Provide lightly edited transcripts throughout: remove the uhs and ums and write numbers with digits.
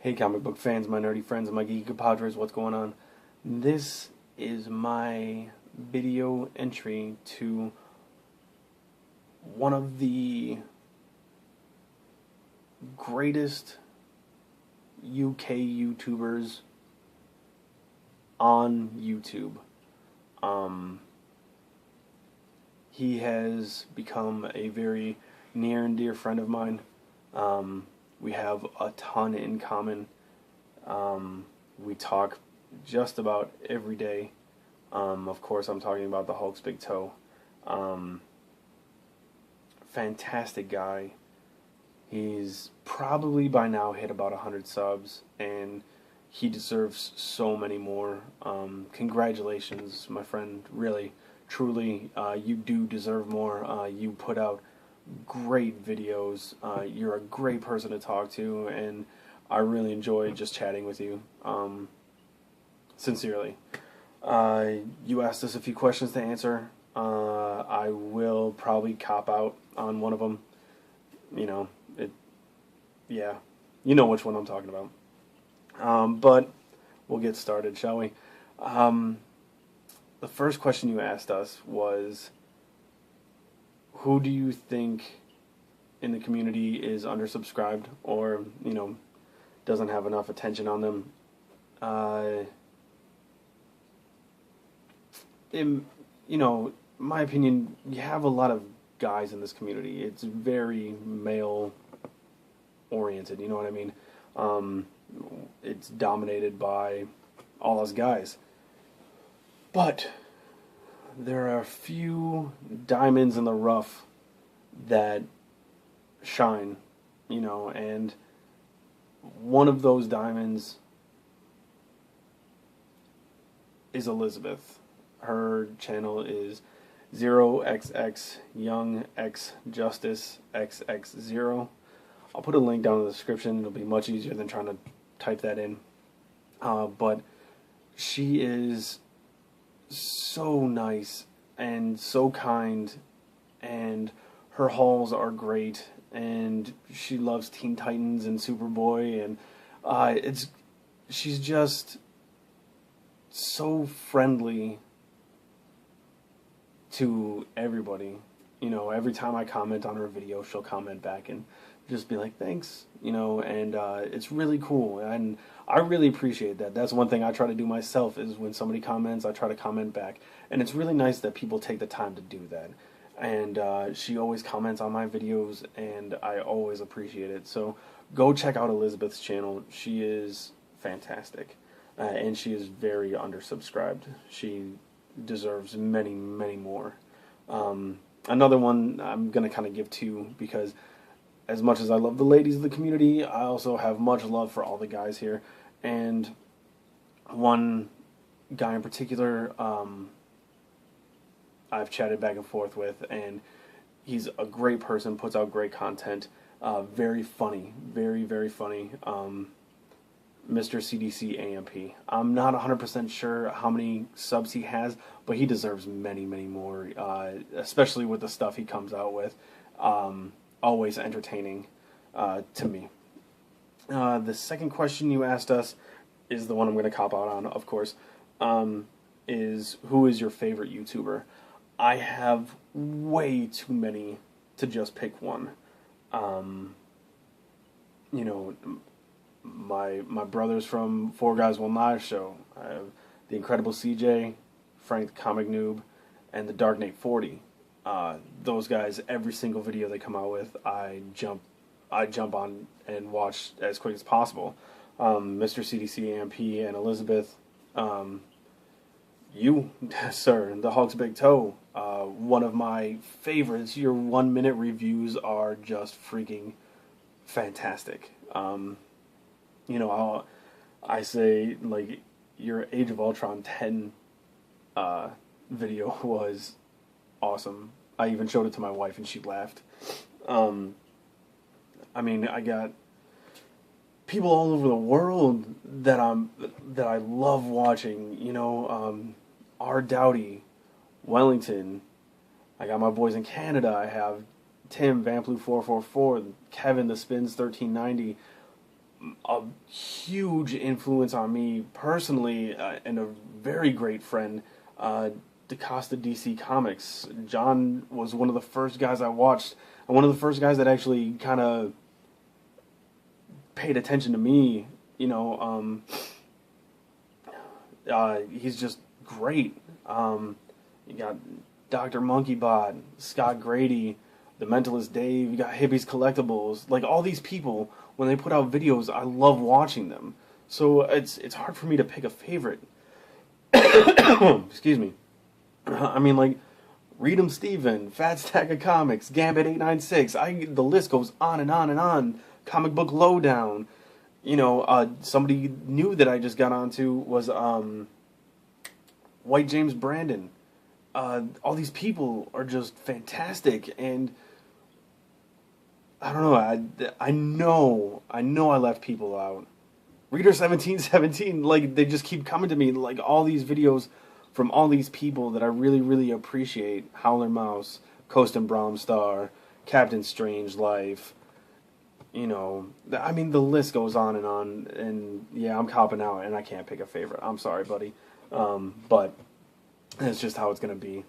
Hey comic book fans, my nerdy friends, and my geeky compadres, what's going on? This is my video entry to one of the greatest UK YouTubers on YouTube. He has become a very near and dear friend of mine. We have a ton in common. We talk just about every day. Of course, I'm talking about TheHulk'sBigToe. Fantastic guy. He's probably by now hit about 100 subs, and he deserves so many more. Congratulations, my friend. Really, truly, you do deserve more. You put out great videos. You're a great person to talk to, and I really enjoy just chatting with you. Sincerely. You asked us a few questions to answer. I will probably cop out on one of them. Yeah, you know which one I'm talking about. But we'll get started, shall we? The first question you asked us was, who do you think in the community is undersubscribed or, doesn't have enough attention on them? In my opinion, you have a lot of guys in this community. It's very male oriented, you know what I mean? It's dominated by all us guys. But there are a few diamonds in the rough that shine, and one of those diamonds is Elizabeth. Her channel is 0xx Young X Justice XX0. I'll put a link down in the description. It'll be much easier than trying to type that in. But she is so nice and so kind, and her hauls are great, and she loves Teen Titans and Superboy, and she's just so friendly to everybody. Every time I comment on her video, she'll comment back and just be like, thanks, and it's really cool, and I really appreciate that. That's one thing I try to do myself, is when somebody comments, I try to comment back, and it's really nice that people take the time to do that. And she always comments on my videos, and I always appreciate it. So go check out Elizabeth's channel. She is fantastic, and she is very undersubscribed. She deserves many, many more. Another one I'm going to kind of give to, because as much as I love the ladies of the community, I also have much love for all the guys here. And one guy in particular, I've chatted back and forth with, and he's a great person, puts out great content, very funny, very, very funny. MrCDCamp. I'm not 100% sure how many subs he has, but he deserves many, many more, especially with the stuff he comes out with. Always entertaining to me. The second question you asked us is the one I'm going to cop out on, of course, is who is your favorite YouTuber? I have way too many to just pick one. My brothers from Four Guys One Live Show. I have the Incredible CJ, Frank the Comic Noob, and the Dark Knight 40. Those guys, every single video they come out with, I jump on and watch as quick as possible. MrCDCamp and Elizabeth, you, sir, TheHulk'sBigToe, one of my favorites. Your 1 minute reviews are just freaking fantastic. I say, like, your Age of Ultron 10 video was awesome. I even showed it to my wife and she laughed. I got people all over the world that I love watching. R. Dowdy, Wellington. I got my boys in Canada. I have Tim, Vamplu444, Kevin, the Spins 1390. a huge influence on me personally, and a very great friend, TheHulk'sBigToe. John was one of the first guys I watched, and one of the first guys that actually kind of paid attention to me. You know, he's just great. You got Dr. Monkeybot, Scott Grady, The Mentalist Dave, you got Hippies Collectibles. Like, all these people, when they put out videos, I love watching them. So it's hard for me to pick a favorite. Excuse me. I mean, like, Read 'em Steven, Fat Stack of Comics, Gambit 896. The list goes on and on and on. Comic Book Lowdown. You know, somebody new that I just got onto was White James Brandon. All these people are just fantastic, and I don't know. I know I left people out. Reader 1717, like, they just keep coming to me, like, all these videos from all these people that I really, really appreciate. Howler Mouse, Coast and Bromstar, Captain Strange Life. You know, I mean, the list goes on, and yeah, I'm copping out, and I can't pick a favorite. I'm sorry, buddy. But that's just how it's going to be.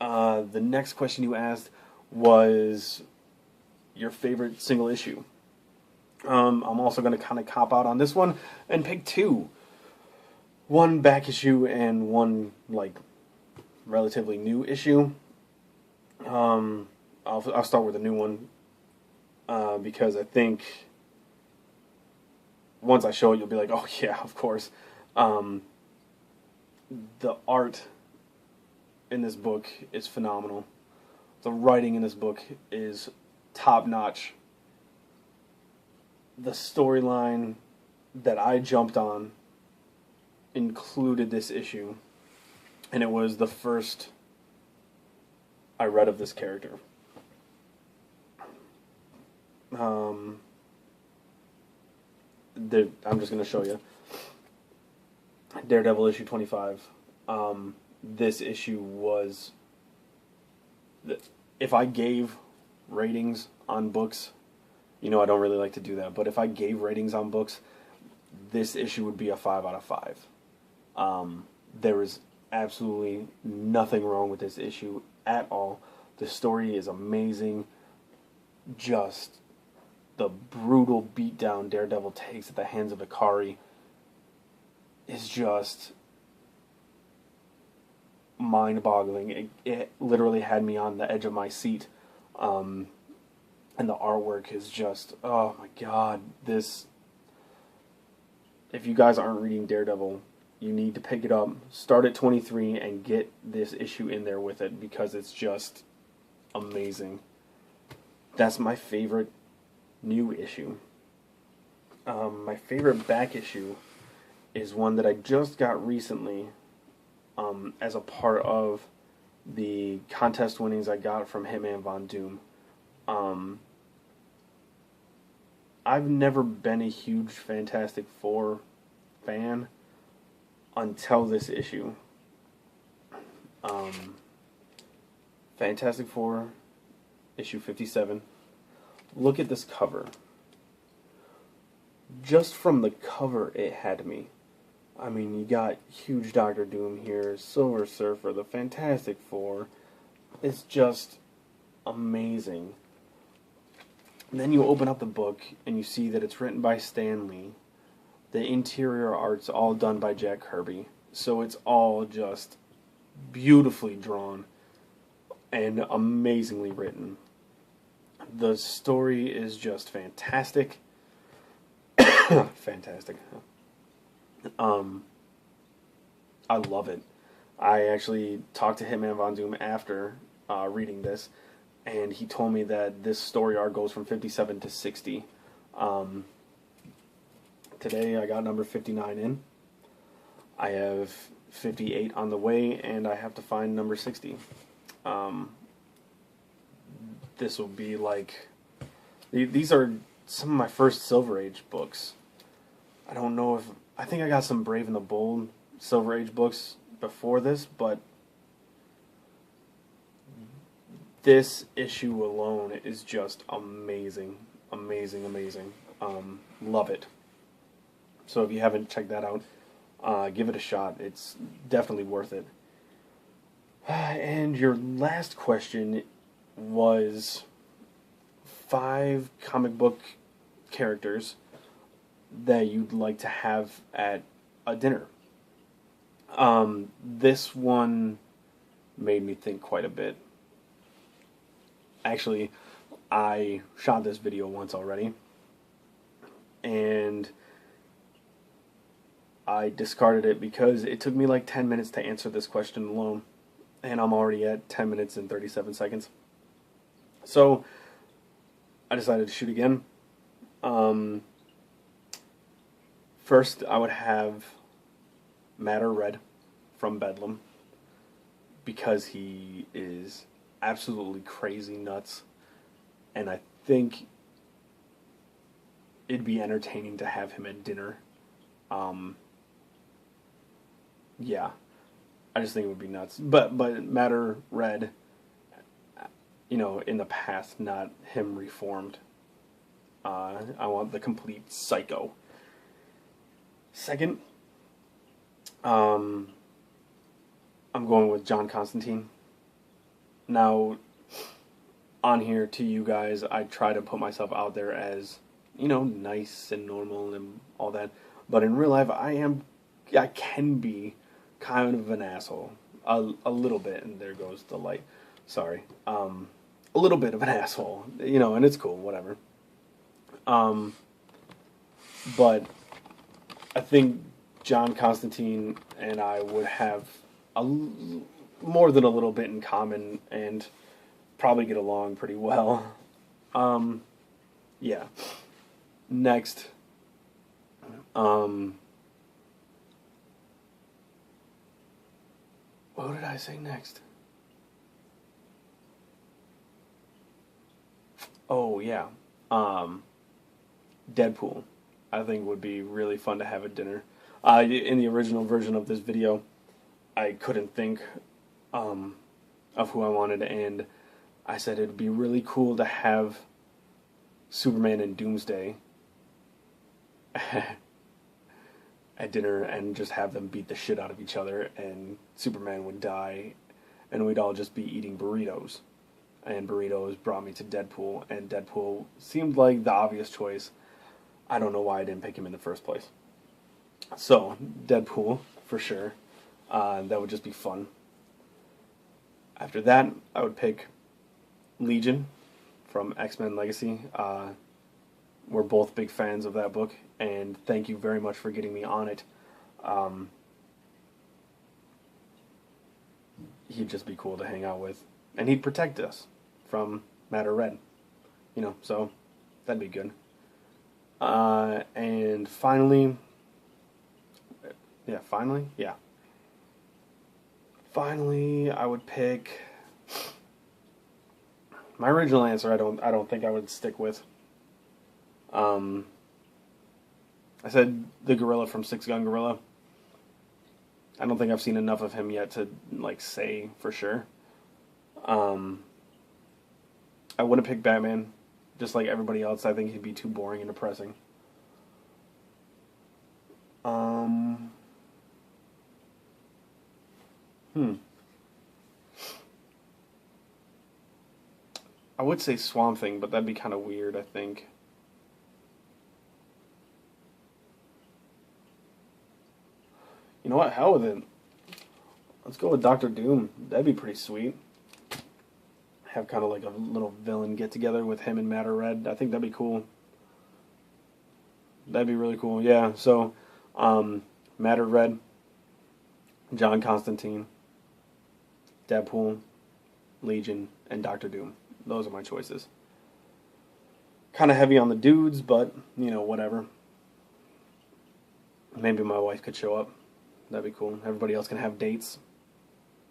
The next question you asked was your favorite single issue. I'm also going to kind of cop out on this one and pick two. One back issue and one, like, relatively new issue. I'll start with a new one. Because I think once I show it, you'll be like, oh yeah, of course. The art in this book is phenomenal. The writing in this book is top-notch. The storyline that I jumped on included this issue, and it was the first I read of this character. I'm just going to show you. Daredevil issue 25. This issue was... If I gave ratings on books, you know I don't really like to do that, but if I gave ratings on books, this issue would be a 5 out of 5. There is absolutely nothing wrong with this issue at all. The story is amazing. Just the brutal beatdown Daredevil takes at the hands of Ikari is just mind-boggling. It literally had me on the edge of my seat. And the artwork is just, oh my god, this... If you guys aren't reading Daredevil, you need to pick it up, start at 23, and get this issue in there with it, because it's just amazing. That's my favorite new issue. My favorite back issue is one that I just got recently as a part of the contest winnings I got from Hitman Von Doom. I've never been a huge Fantastic Four fan until this issue. Fantastic Four, issue 57. Look at this cover. Just from the cover, it had me. I mean, you got huge Doctor Doom here, Silver Surfer, the Fantastic Four. It's just amazing. And then you open up the book, and you see that it's written by Stan Lee. The interior art's all done by Jack Kirby. So it's all just beautifully drawn and amazingly written. The story is just fantastic. Fantastic. I love it. I actually talked to Hitman Von Doom after reading this, and he told me that this story arc goes from 57 to 60. Today I got number 59 in. I have 58 on the way, and I have to find number 60. This will be like... These are some of my first Silver Age books. I don't know if... I think I got some Brave and the Bold Silver Age books before this, but this issue alone is just amazing. Amazing, amazing. Love it. So if you haven't checked that out, give it a shot. It's definitely worth it. And your last question was 5 comic book characters that you'd like to have at a dinner. This one made me think quite a bit. Actually, I shot this video once already, and I discarded it because it took me like 10 minutes to answer this question alone, and I'm already at 10 minutes and 37 seconds. So I decided to shoot again. First, I would have Matter Red from Bedlam, because he is absolutely crazy nuts, and I think it'd be entertaining to have him at dinner. Yeah, I just think it would be nuts. But Matter Red, in the past, not him reformed. I want the complete psycho. Second, I'm going with John Constantine. Now, on here to you guys, I try to put myself out there as, nice and normal and all that. But in real life, I can be kind of an asshole. A little bit, and there goes the light. Sorry. A little bit of an asshole, and it's cool, whatever. But I think John Constantine and I would have more than a little bit in common, and probably get along pretty well. Yeah. Next, what did I say next? Oh, yeah. Deadpool, I think, would be really fun to have at dinner. In the original version of this video, I couldn't think of who I wanted, and I said it'd be really cool to have Superman and Doomsday at dinner and just have them beat the shit out of each other, and Superman would die, and we'd all just be eating burritos. And burritos brought me to Deadpool, and Deadpool seemed like the obvious choice. I don't know why I didn't pick him in the first place. So, Deadpool, for sure. That would just be fun. After that, I would pick Legion from X-Men Legacy. We're both big fans of that book, and thank you very much for getting me on it. He'd just be cool to hang out with. And he'd protect us from Matter Red. So that'd be good. And finally, I would pick my original answer. I don't think I would stick with. I said the gorilla from Six Gun Gorilla. I don't think I've seen enough of him yet to say for sure. I wouldn't pick Batman, just like everybody else. I think he'd be too boring and depressing. I would say Swamp Thing, but that'd be kind of weird, I think. You know what? Hell with it. Let's go with Dr. Doom. That'd be pretty sweet. Have kind of like a little villain get-together with him and Matter Red. I think that'd be cool. That'd be really cool, yeah. So, Matter Red, John Constantine, Deadpool, Legion, and Dr. Doom. Those are my choices. Kind of heavy on the dudes, but, whatever. Maybe my wife could show up. That'd be cool. Everybody else can have dates.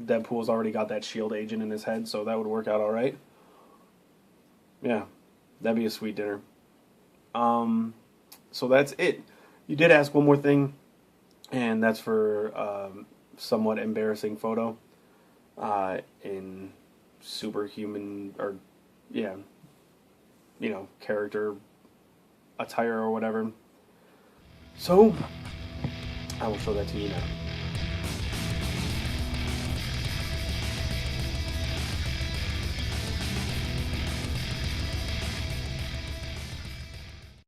Deadpool's already got that S.H.I.E.L.D. agent in his head, so that would work out alright. Yeah, that'd be a sweet dinner. So that's it. You did ask one more thing, and that's for somewhat embarrassing photo in superhuman, or, character attire or whatever. So I will show that to you now.